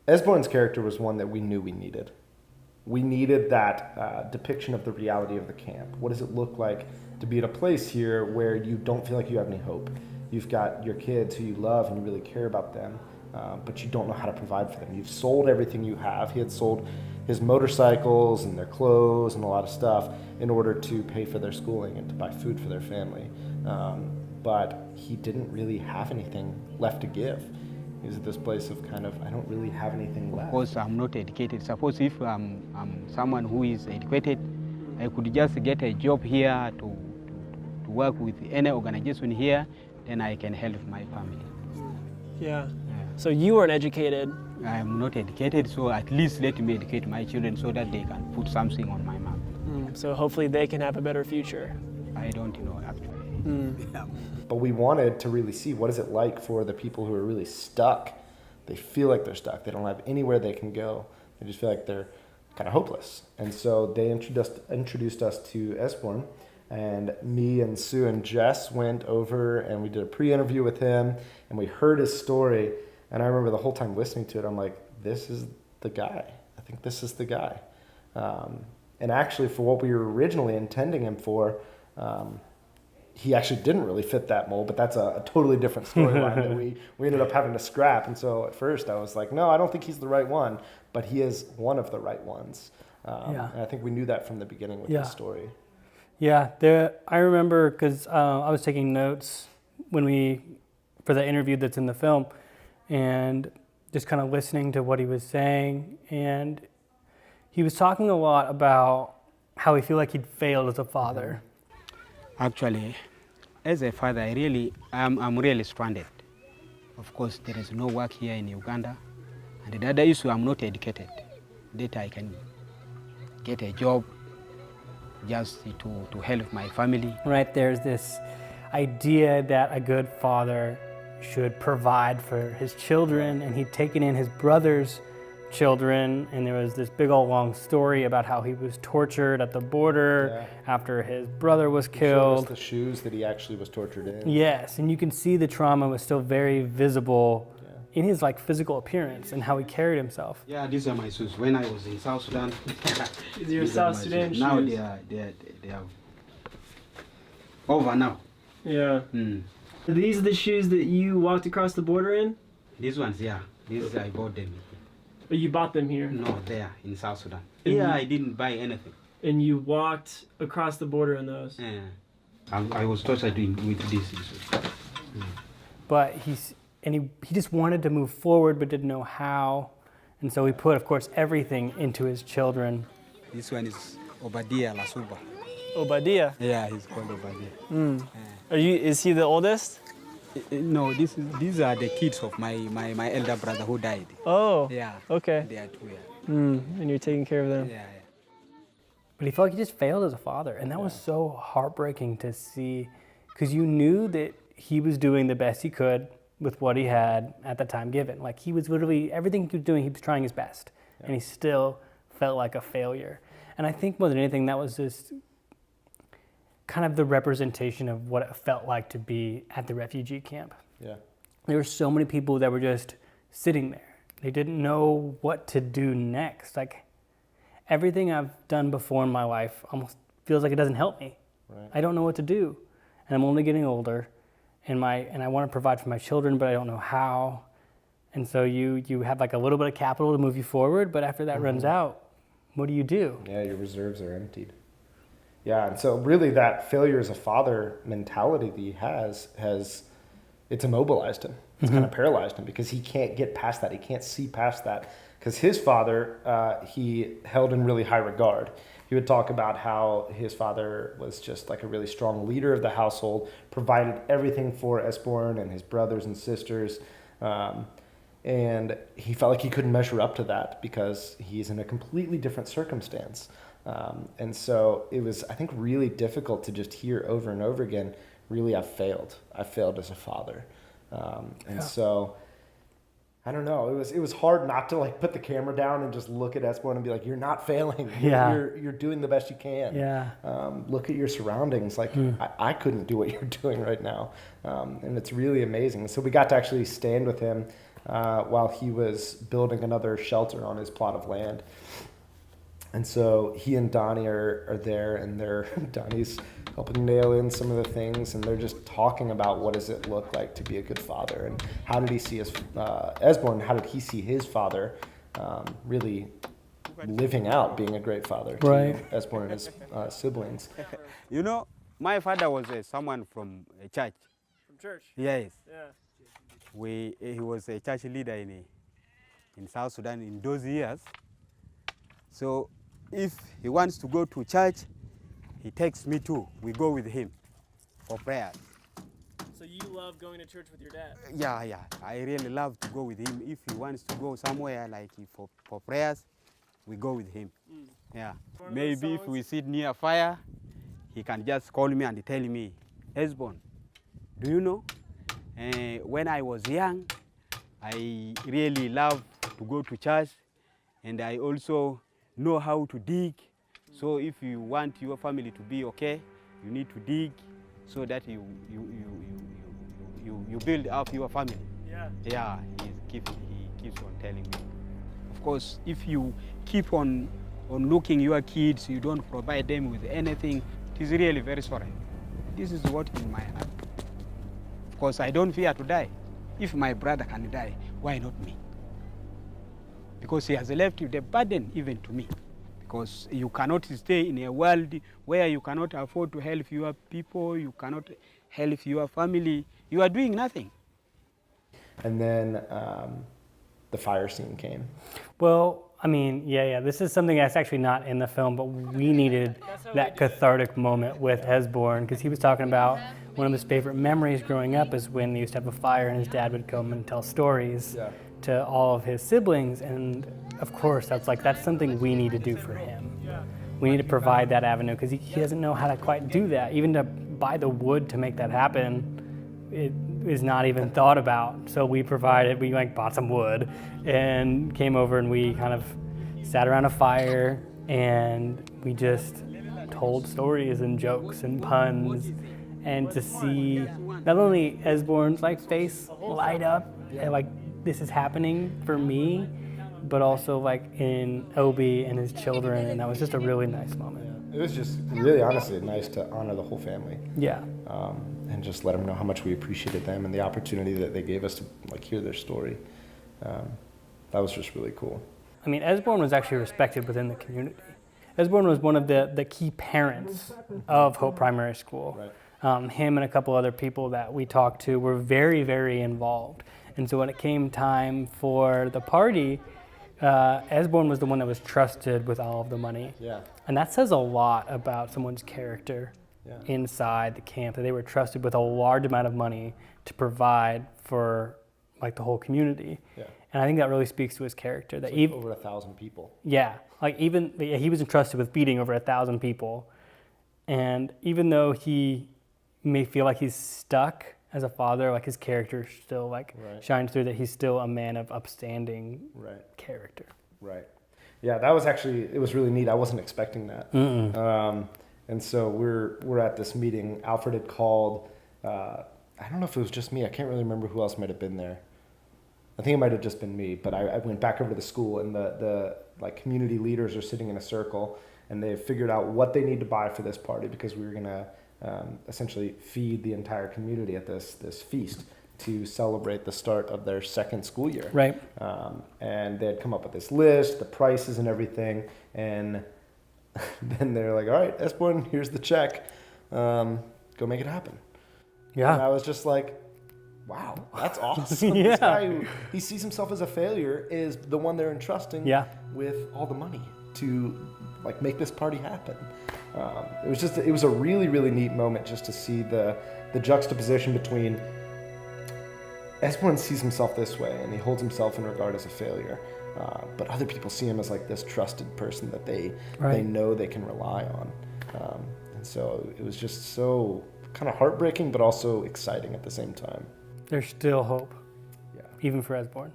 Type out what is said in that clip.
Esborn's character was one that we knew we needed. We needed that depiction of the reality of the camp. What does it look like to be at a place here where you don't feel like you have any hope? You've got your kids who you love and you really care about them, but you don't know how to provide for them. You've sold everything you have. He had sold his motorcycles and their clothes and a lot of stuff in order to pay for their schooling and to buy food for their family. But he didn't really have anything left to give. He was at this place of kind of, I don't really have anything left. Of course, I'm not educated. Suppose if I'm someone who is educated, I could just get a job here to work with any organization here, then I can help my family. Yeah. So you weren't educated. I'm not educated, so at least let me educate my children so that they can put something on my map. So hopefully they can have a better future. I don't know, actually. But we wanted to really see what is it like for the people who are really stuck. They feel like they're stuck. They don't have anywhere they can go. They just feel like they're kind of hopeless. And so they introduced us to Esborn, and me and Sue and Jess went over and we did a pre-interview with him, and we heard his story. And I remember the whole time listening to it, I'm like, this is the guy. I think this is the guy. And actually, for what we were originally intending him for, he actually didn't really fit that mold, but that's a totally different storyline that we ended up having to scrap. And so at first I was like, no, I don't think he's the right one, but he is one of the right ones. And I think we knew that from the beginning with this story. Yeah, I remember because I was taking notes for the interview that's in the film, and just kind of listening to what he was saying. And he was talking a lot about how he feel like he'd failed as a father. Actually, as a father, I'm really stranded. Of course, there is no work here in Uganda. And the other issue, I'm not educated. That I can get a job just to help my family. Right, there's this idea that a good father should provide for his children, and he'd taken in his brother's children, and there was this big old long story about how he was tortured at the border after his brother was killed. He showed us the shoes that he actually was tortured in. Yes, and you can see the trauma was still very visible in his physical appearance and how he carried himself. Yeah, these are my shoes. When I was in South Sudan, These are your South Sudan shoes. Now they are over now. Yeah. These are the shoes that you walked across the border in? These ones, yeah. These I bought them. But you bought them here? No, there in South Sudan. Yeah, I didn't buy anything. And you walked across the border in those? Yeah. I was tortured with this. But he just wanted to move forward but didn't know how. And so he put, of course, everything into his children. This one is Obadiah Lasuba. Obadiah? Yeah, he's called Obadiah. Is he the oldest? No, these are the kids of my elder brother who died. Oh. Yeah. Okay. They are two. And you're taking care of them. Yeah. But he felt like he just failed as a father. And that was so heartbreaking to see, because you knew that he was doing the best he could with what he had at the time given. Like, he was literally, everything he was doing, he was trying his best. And he still felt like a failure. And I think more than anything, that was just kind of the representation of what it felt like to be at the refugee camp. Yeah. There were so many people that were just sitting there. They didn't know what to do next. Like, everything I've done before in my life almost feels like it doesn't help me. Right. I don't know what to do. And I'm only getting older, and I want to provide for my children, but I don't know how. And so you have like a little bit of capital to move you forward, but after that runs out, what do you do? Yeah, your reserves are emptied. Yeah, and so really that failure as a father mentality that he has it's immobilized him. It's kind of paralyzed him because he can't get past that. He can't see past that. Because his father, he held in really high regard. He would talk about how his father was just like a really strong leader of the household, provided everything for Esborn and his brothers and sisters. And he felt like he couldn't measure up to that because he's in a completely different circumstance. And so it was, I think, really difficult to just hear over and over again, really, I failed as a father. So, I don't know, it was hard not to like put the camera down and just look at Esborn and be like, you're not failing. You're doing the best you can. Yeah. Look at your surroundings. Like, I couldn't do what you're doing right now. And it's really amazing. So we got to actually stand with him while he was building another shelter on his plot of land. And so he and Donnie are there, and Donnie's helping nail in some of the things, and they're just talking about what does it look like to be a good father, and how did he see Esborn, how did he see his father really living out being a great father to Right. Esborn and his siblings. You know, my father was someone from a church. From church. Yes. Yeah. He was a church leader in South Sudan in those years. So if he wants to go to church, he takes me too. We go with him for prayers. So you love going to church with your dad? Yeah. I really love to go with him. If he wants to go somewhere like for prayers, we go with him. Yeah. One of those Maybe if songs? we sit near fire, he can just call me and tell me, Esborn, do you know, when I was young, I really loved to go to church, and I also know how to dig. So if you want your family to be okay, you need to dig so that you build up your family. Yeah. Yeah, he keeps on telling me. Of course, if you keep on looking your kids, you don't provide them with anything, it is really very sorry. This is what in my heart. Of course, I don't fear to die. If my brother can die, why not me? Because he has left the burden even to me. Because you cannot stay in a world where you cannot afford to help your people, you cannot help your family, you are doing nothing. And then the fire scene came. Well, I mean, yeah. This is something that's actually not in the film, but we needed that cathartic moment with Esborn, because he was talking about one of his favorite memories growing up is when they used to have a fire and his dad would come and tell stories to all of his siblings. And of course, that's something we need to do for him. We need to provide that avenue, because he doesn't know how to quite do that. Even to buy the wood to make that happen, it is not even thought about. So we bought some wood and came over, and we kind of sat around a fire, and we just told stories and jokes and puns, and to see not only Esborn's face light up and this is happening for me, but also in Obi and his children, and that was just a really nice moment. It was just really, honestly, nice to honor the whole family. Yeah. And just let them know how much we appreciated them and the opportunity that they gave us to hear their story. That was just really cool. I mean, Esborn was actually respected within the community. Esborn was one of the key parents of Hope Primary School. Right. Him and a couple other people that we talked to were very, very involved. And so when it came time for the party, Esborn was the one that was trusted with all of the money. Yeah. And that says a lot about someone's character inside the camp, that they were trusted with a large amount of money to provide for the whole community. Yeah. And I think that really speaks to his character. That Over 1,000 people. Yeah, he was entrusted with feeding over 1,000 people, and even though he may feel like he's stuck as a father, his character still shines through, that he's still a man of upstanding character. Right. Yeah, that was it was really neat. I wasn't expecting that. And so we're at this meeting. Alfred had called. I don't know if it was just me. I can't really remember who else might have been there. I think it might have just been me, but I went back over to the school, and the community leaders are sitting in a circle, and they've figured out what they need to buy for this party, because we were going to essentially feed the entire community at this feast to celebrate the start of their second school year. Right. And they had come up with this list, the prices and everything, and then they're like, all right, Esborn, here's the check. Go make it happen. Yeah. And I was just like, wow, that's awesome. Yeah. This guy who he sees himself as a failure is the one they're entrusting with all the money to make this party happen. It was a really, really neat moment just to see the juxtaposition between Esborn sees himself this way, and he holds himself in regard as a failure. But other people see him as this trusted person that they know they can rely on. And so it was just so kind of heartbreaking, but also exciting at the same time. There's still hope, Yeah. even for Esborn.